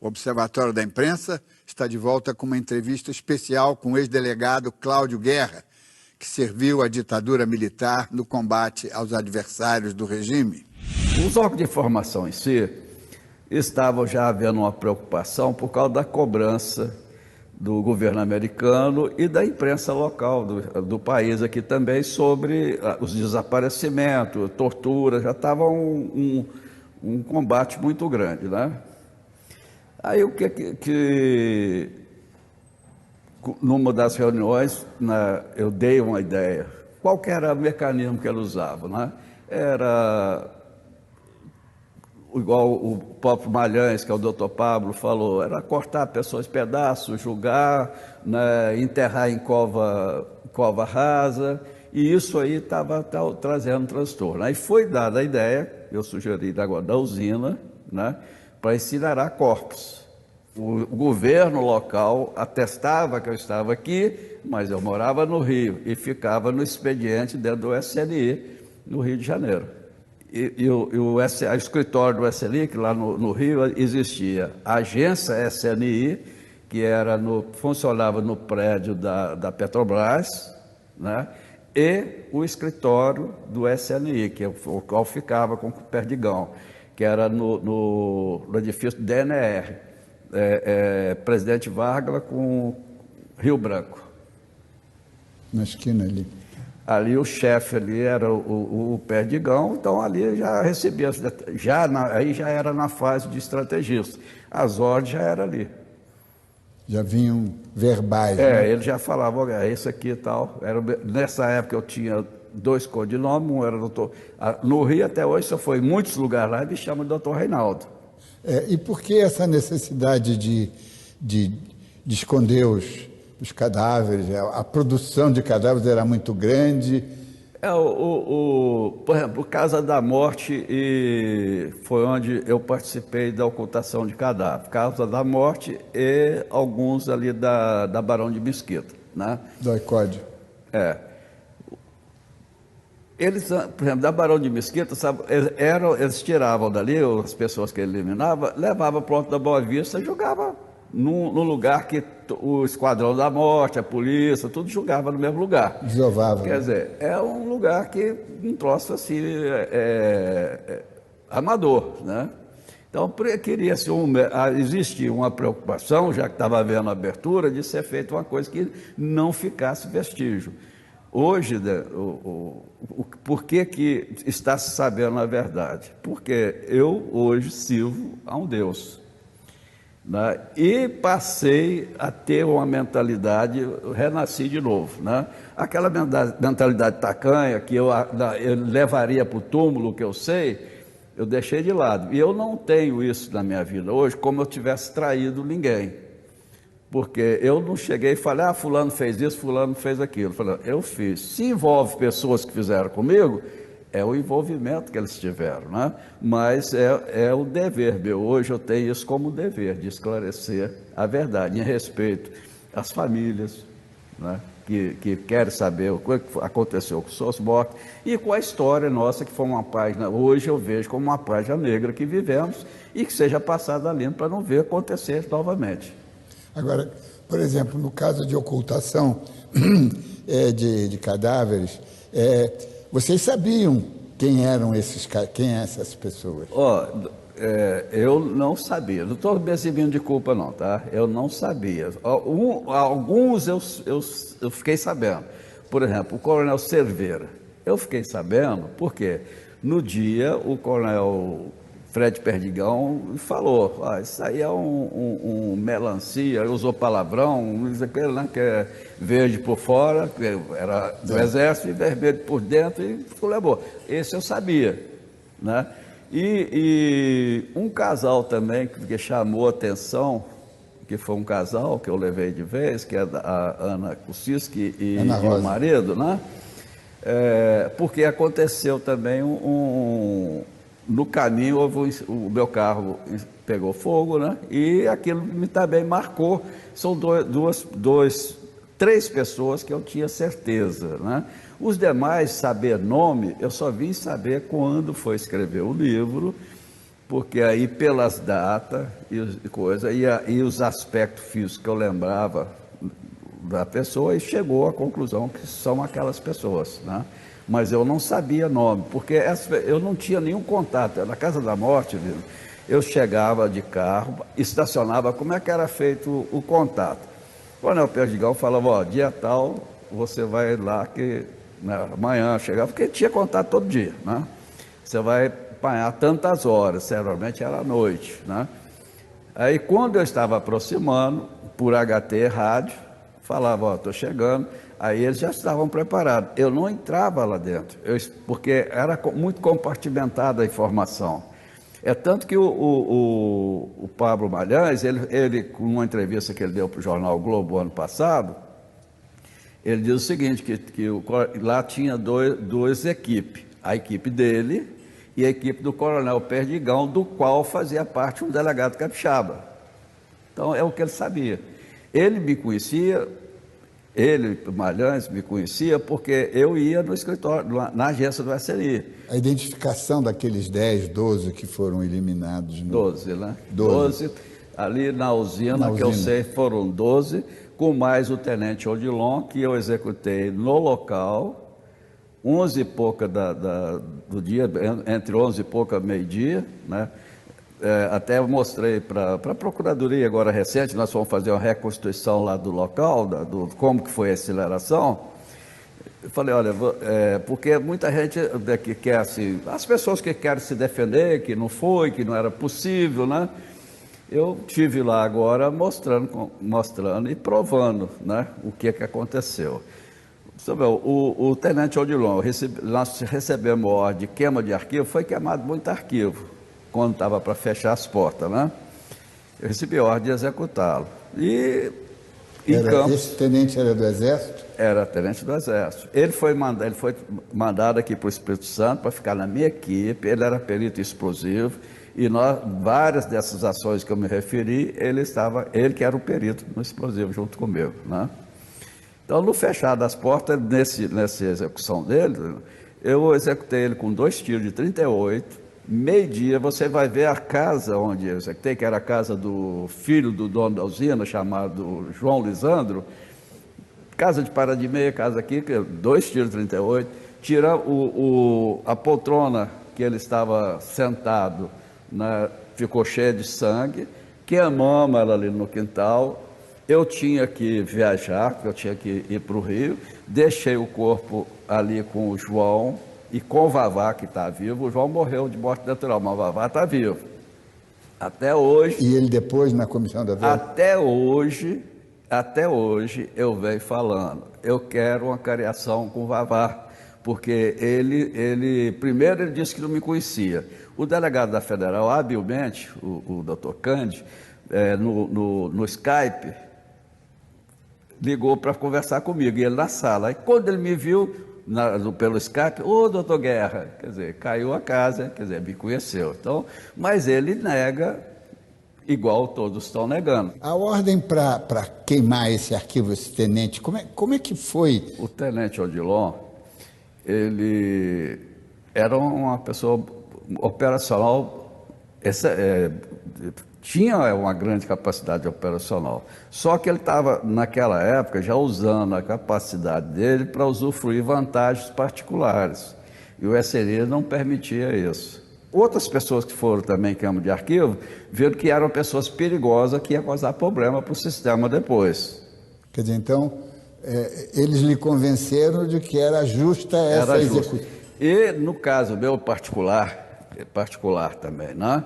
O Observatório da Imprensa está de volta com uma entrevista especial com o ex-delegado Cláudio Guerra, que serviu à ditadura militar no combate aos adversários do regime. Os órgãos de informação em si estavam já havendo uma preocupação por causa da cobrança do governo americano e da imprensa local do país aqui também sobre os desaparecimentos, tortura, já estava um combate muito grande, né? Aí o que numa das reuniões, eu dei uma ideia. Qual que era o mecanismo que ele usava, né? Era igual o próprio Malhães, que é o doutor Pablo, falou, era cortar pessoas em pedaços, julgar, né, enterrar em cova rasa, e isso aí estava trazendo transtorno. Aí foi dada a ideia, eu sugeri agora, da usina, né, para incinerar corpos. O governo local atestava que eu estava aqui, mas eu morava no Rio e ficava no expediente dentro do SNI, no Rio de Janeiro. O escritório do SNI, que lá no Rio existia a agência SNI, que funcionava no prédio da Petrobras, né? E o escritório do SNI, que o qual ficava com o Perdigão, que era no edifício DNR, Presidente Vargas com Rio Branco. Na esquina ali. Ali o chefe ali era o Perdigão, então ali já recebia, aí já era na fase de estrategista. As ordens já eram ali. Já vinham verbais, né? Ele já falava, olha, esse aqui e tal. Nessa época eu tinha 2 codinomes, um era doutor... No Rio até hoje, só foi em muitos lugares lá, me chama de doutor Reinaldo. E por que essa necessidade de esconder os cadáveres? A produção de cadáveres era muito grande. Por exemplo, Casa da Morte foi onde eu participei da ocultação de cadáver. Casa da Morte e alguns ali da Barão de Mesquita, né? Do ICOD. Eles, por exemplo, da Barão de Mesquita, sabe, eles tiravam dali, as pessoas que ele eliminava, levavam para o Alto da Boa Vista e jogavam no lugar que o Esquadrão da Morte, a polícia, tudo jogava no mesmo lugar. Desovava. Quer dizer, é um lugar que um troço assim, amador, né? Então, queria-se existia uma preocupação, já que estava havendo abertura, de ser feita uma coisa que não ficasse vestígio. Hoje, por que está se sabendo a verdade? Porque eu hoje sirvo a um Deus, né? E passei a ter uma mentalidade, renasci de novo, né? Aquela mentalidade tacanha que eu levaria para o túmulo, que eu sei, eu deixei de lado. E eu não tenho isso na minha vida hoje como eu tivesse traído ninguém. Porque eu não cheguei e falei, fulano fez isso, fulano fez aquilo. Eu fiz. Se envolve pessoas que fizeram comigo, é o envolvimento que eles tiveram, né? Mas é o dever meu. Hoje eu tenho isso como dever, de esclarecer a verdade, em respeito às famílias, né? Que querem saber o que aconteceu com suas mortes e com a história nossa, que foi uma página, hoje eu vejo como uma página negra que vivemos e que seja passada limpo para não ver acontecer novamente. Agora, por exemplo, no caso de ocultação de cadáveres, vocês sabiam quem eram essas pessoas? Eu não sabia, não estou me exibindo de culpa não, tá? Eu não sabia. Alguns eu fiquei sabendo. Por exemplo, o coronel Cerveira. Eu fiquei sabendo porque no dia o coronel Fred Perdigão falou, isso aí é um melancia, usou palavrão, isso aqui, né, que é verde por fora, que era do exército, e vermelho por dentro, e levou. Esse eu sabia, né? E um casal também que chamou a atenção, que foi um casal que eu levei de vez, que é a Ana Kuciski e o marido, né? Porque aconteceu também no caminho, o meu carro pegou fogo, né? E aquilo também marcou. São 3 pessoas que eu tinha certeza, né? Os demais, saber nome, eu só vim saber quando foi escrever o livro porque aí pelas datas e coisa, e os aspectos físicos que eu lembrava da pessoa, e chegou à conclusão que são aquelas pessoas, né? Mas eu não sabia nome, porque eu não tinha nenhum contato. Na Casa da Morte, eu chegava de carro, estacionava, como é que era feito o contato? O Coronel Perdigão falava, ó, dia tal, você vai lá, que né, amanhã chegava, porque tinha contato todo dia, né? Você vai apanhar tantas horas, geralmente era à noite, né? Aí quando eu estava aproximando, por HT rádio, falava, ó, estou chegando, aí eles já estavam preparados. Eu não entrava lá dentro, porque era muito compartimentada a informação. É tanto que o Pablo Malhães, ele, com uma entrevista que ele deu para o jornal Globo ano passado, ele diz o seguinte, que lá tinha duas equipes, a equipe dele e a equipe do Coronel Perdigão, do qual fazia parte um delegado capixaba. Então, é o que ele sabia. Ele me conhecia, ele, Malhães, me conhecia porque eu ia no escritório, na agência do SNI. A identificação daqueles 10, 12 que foram eliminados. 12, né? 12. Ali na usina, que eu sei, foram 12, com mais o tenente Odilon, que eu executei no local, 11 e pouca do dia, entre 11 e pouca meio-dia, né? Até eu mostrei para a Procuradoria agora recente, nós vamos fazer uma reconstituição lá do local, como que foi a aceleração. Eu falei, olha, porque muita gente que quer assim, as pessoas que querem se defender, que não foi, que não era possível, né? Eu tive lá agora mostrando e provando, né, o que aconteceu. O tenente Odilon, nós recebemos ordem de queima de arquivo, foi queimado muito arquivo, quando estava para fechar as portas, né? Eu recebi ordem de executá-lo. E em Campos... Esse tenente era do Exército? Era tenente do Exército. Ele foi mandado aqui para o Espírito Santo para ficar na minha equipe, ele era perito explosivo, e várias dessas ações que eu me referi, ele que era o perito no explosivo junto comigo, né? Então, no fechar das portas, nessa execução dele, eu executei ele com 2 tiros de 38, meio-dia, você vai ver a casa onde eu executei, que era a casa do filho do dono da usina, chamado João Lisandro, casa de parada de meia, casa aqui, 2 tiros de 38, tira a poltrona que ele estava sentado, ficou cheia de sangue, queimamos ela ali no quintal. Eu tinha que viajar, porque eu tinha que ir para o Rio, deixei o corpo ali com o João e com o Vavá, que está vivo. O João morreu de morte natural, mas o Vavá está vivo. Até hoje... E ele depois na comissão da verdade? Até hoje eu venho falando, eu quero uma cariação com o Vavá, porque primeiro ele disse que não me conhecia. O delegado da Federal, habilmente, o doutor Cândido, no Skype, ligou para conversar comigo, e ele na sala. Aí quando ele me viu pelo Skype, ô doutor Guerra, quer dizer, caiu a casa, quer dizer, me conheceu. Então, mas ele nega, igual todos estão negando. A ordem para queimar esse arquivo, esse tenente, como é que foi? O tenente Odilon, ele era uma pessoa operacional, tinha uma grande capacidade operacional, só que ele estava, naquela época, já usando a capacidade dele para usufruir vantagens particulares, e o SNI não permitia isso. Outras pessoas que foram também queima de arquivo, viram que eram pessoas perigosas que iam causar problema para o sistema depois. Quer dizer, então, eles lhe convenceram de que era justa essa execução. E no caso meu particular também, né?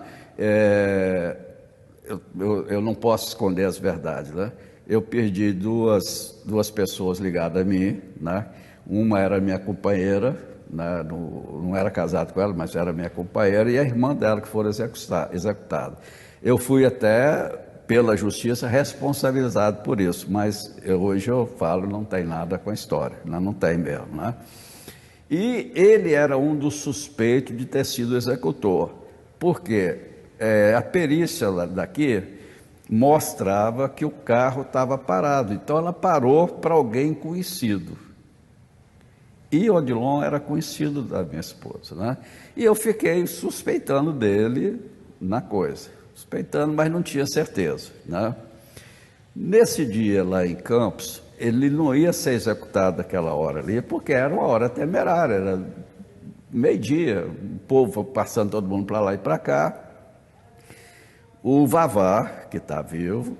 Eu não posso esconder as verdades, né? Eu perdi duas pessoas ligadas a mim, né? Uma era minha companheira, né? Não era casado com ela, mas era minha companheira, e a irmã dela que foram executadas. Eu fui até, pela justiça, responsabilizado por isso, mas hoje eu falo, não tem nada com a história, né? Não tem mesmo, né? E ele era um dos suspeitos de ter sido executor, porque a perícia daqui mostrava que o carro estava parado, então ela parou para alguém conhecido. E o Odilon era conhecido da minha esposa, né? E eu fiquei suspeitando dele na coisa, suspeitando, mas não tinha certeza, né? Nesse dia lá em Campos, ele não ia ser executado aquela hora ali, porque era uma hora temerária, era meio-dia, o povo passando todo mundo para lá e para cá. O Vavá, que está vivo,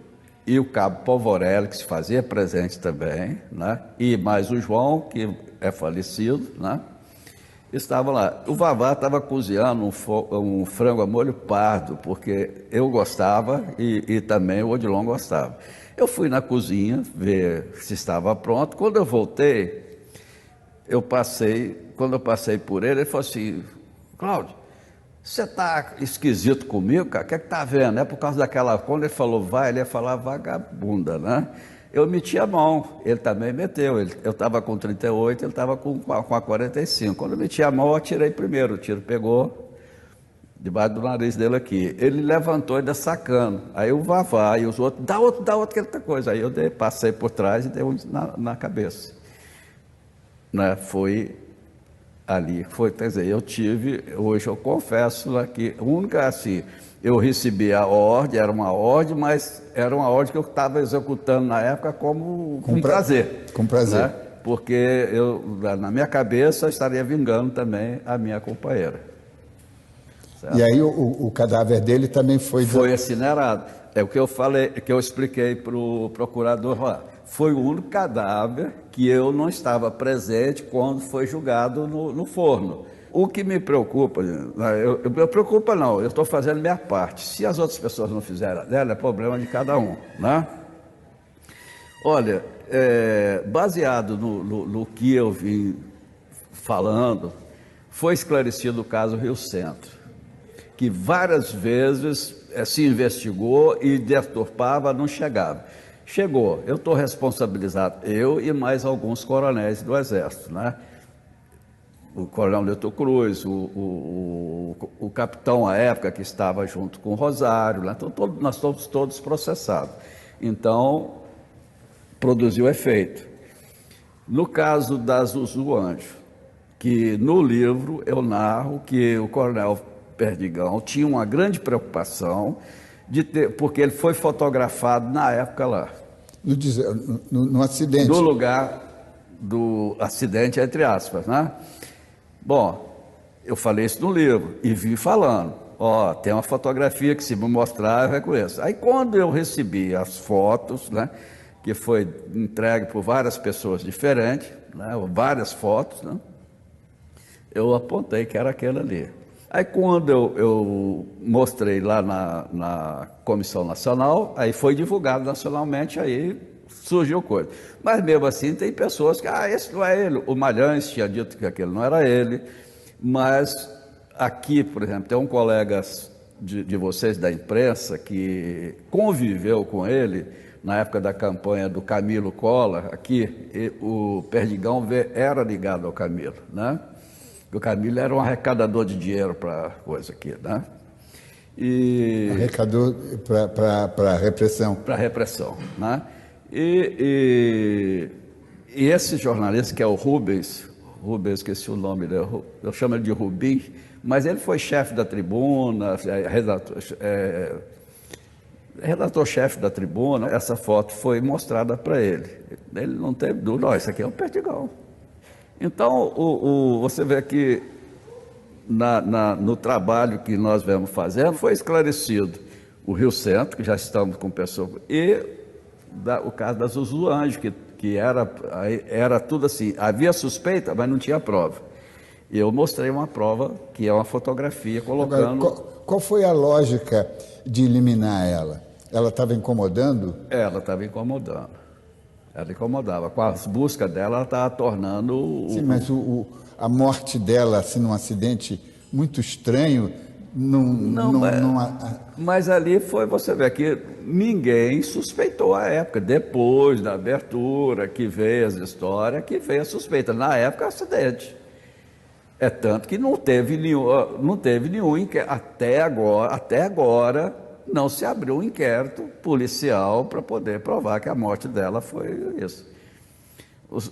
e o cabo Polvorelli, que se fazia presente também, né? E mais o João, que é falecido, né? Estavam lá. O Vavá estava cozinhando um frango a molho pardo, porque eu gostava e também o Odilon gostava. Eu fui na cozinha ver se estava pronto. Quando eu voltei, quando eu passei por ele falou assim: Cláudio, você está esquisito comigo, cara? O que é que está vendo? É por causa daquela... Quando ele falou vai, ele ia falar vagabunda, né? Eu meti a mão, ele também meteu. Eu estava com 38, ele estava com a 45. Quando eu meti a mão, eu atirei primeiro. O tiro pegou debaixo do nariz dele aqui. Ele levantou e ainda sacando. Aí o Vavá e os outros, dá outro, que outra coisa. Aí eu passei por trás e dei um na cabeça. Né? Foi ali, quer dizer, hoje eu confesso lá que a única assim, eu recebi a ordem, era uma ordem, mas era uma ordem que eu estava executando na época com prazer. Com prazer. Né? Porque na minha cabeça, eu estaria vingando também a minha companheira. Certo? E aí o cadáver dele também foi incinerado. É o que eu falei, que eu expliquei para o procurador lá. Foi o único cadáver que eu não estava presente quando foi julgado no forno. O que me preocupa, eu preocupa não, eu estou fazendo minha parte. Se as outras pessoas não fizeram dela, é problema de cada um, né? Olha, baseado no que eu vim falando, foi esclarecido o caso Rio Centro, que várias vezes se investigou e deturpava, não chegava. Chegou, eu estou responsabilizado, eu e mais alguns coronéis do Exército, né? O coronel Newton Cruz, o capitão à época que estava junto com o Rosário, né? Então, nós estamos todos processados. Então, produziu efeito. No caso da Zuzu Anjo, que no livro eu narro que o coronel Perdigão tinha uma grande preocupação porque ele foi fotografado na época lá. No acidente. No lugar do acidente, entre aspas, né? Bom, eu falei isso no livro e vim falando. Tem uma fotografia que se me mostrar eu reconheço. Aí quando eu recebi as fotos, né? Que foi entregue por várias pessoas diferentes, né? Várias fotos, né? Eu apontei que era aquele ali. Aí quando eu mostrei lá na Comissão Nacional, aí foi divulgado nacionalmente, aí surgiu coisa. Mas mesmo assim tem pessoas que, esse não é ele. O Malhães tinha dito que aquele não era ele, mas aqui, por exemplo, tem um colega de vocês da imprensa que conviveu com ele na época da campanha do Camilo Collor, aqui, o Perdigão era ligado ao Camilo, né? O Camilo era um arrecadador de dinheiro para coisa aqui, né? Arrecadador para repressão. Para repressão, né? E esse jornalista, que é o Rubens, esqueci o nome dele, eu chamo ele de Rubim, mas ele foi chefe da Tribuna, redator-chefe da Tribuna. Essa foto foi mostrada para ele. Ele não teve dúvida, isso aqui é o Perdigão. Então, você vê que no trabalho que nós vemos fazendo, foi esclarecido o Rio Centro, que já estamos com pessoas, e o caso da Zuzu Anjo, que era tudo assim, havia suspeita, mas não tinha prova. E eu mostrei uma prova, que é uma fotografia, colocando... Agora, qual foi a lógica de eliminar ela? Ela estava incomodando? Ela estava incomodando. Ela incomodava. Com as buscas dela, ela estava tornando... Sim, mas a morte dela, assim, num acidente muito estranho, mas ali foi, você vê que ninguém suspeitou à época. Depois da abertura, que veio as histórias, que veio a suspeita. Na época, acidente. É tanto que não teve nenhum inquérito. Até agora, não se abriu um inquérito policial para poder provar que a morte dela foi isso.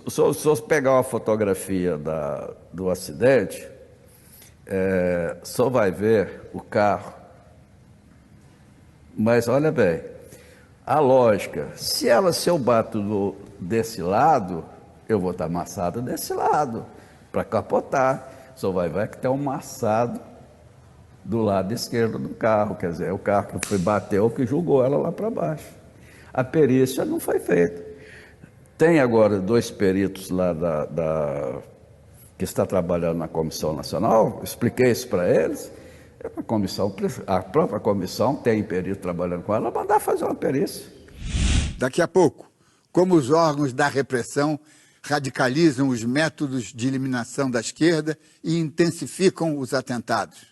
Se você pegar uma fotografia do acidente, só vai ver o carro Mas olha bem, a lógica, se eu bato desse lado, eu vou estar amassado desse lado, para capotar. Só vai ver que tem um maçado do lado esquerdo do carro, quer dizer, é o carro que foi bateu que jogou ela lá para baixo. A perícia não foi feita. Tem agora 2 peritos lá que está trabalhando na Comissão Nacional, expliquei isso para eles. A própria comissão tem perito trabalhando com ela, mandar fazer uma perícia. Daqui a pouco, como os órgãos da repressão radicalizam os métodos de eliminação da esquerda e intensificam os atentados.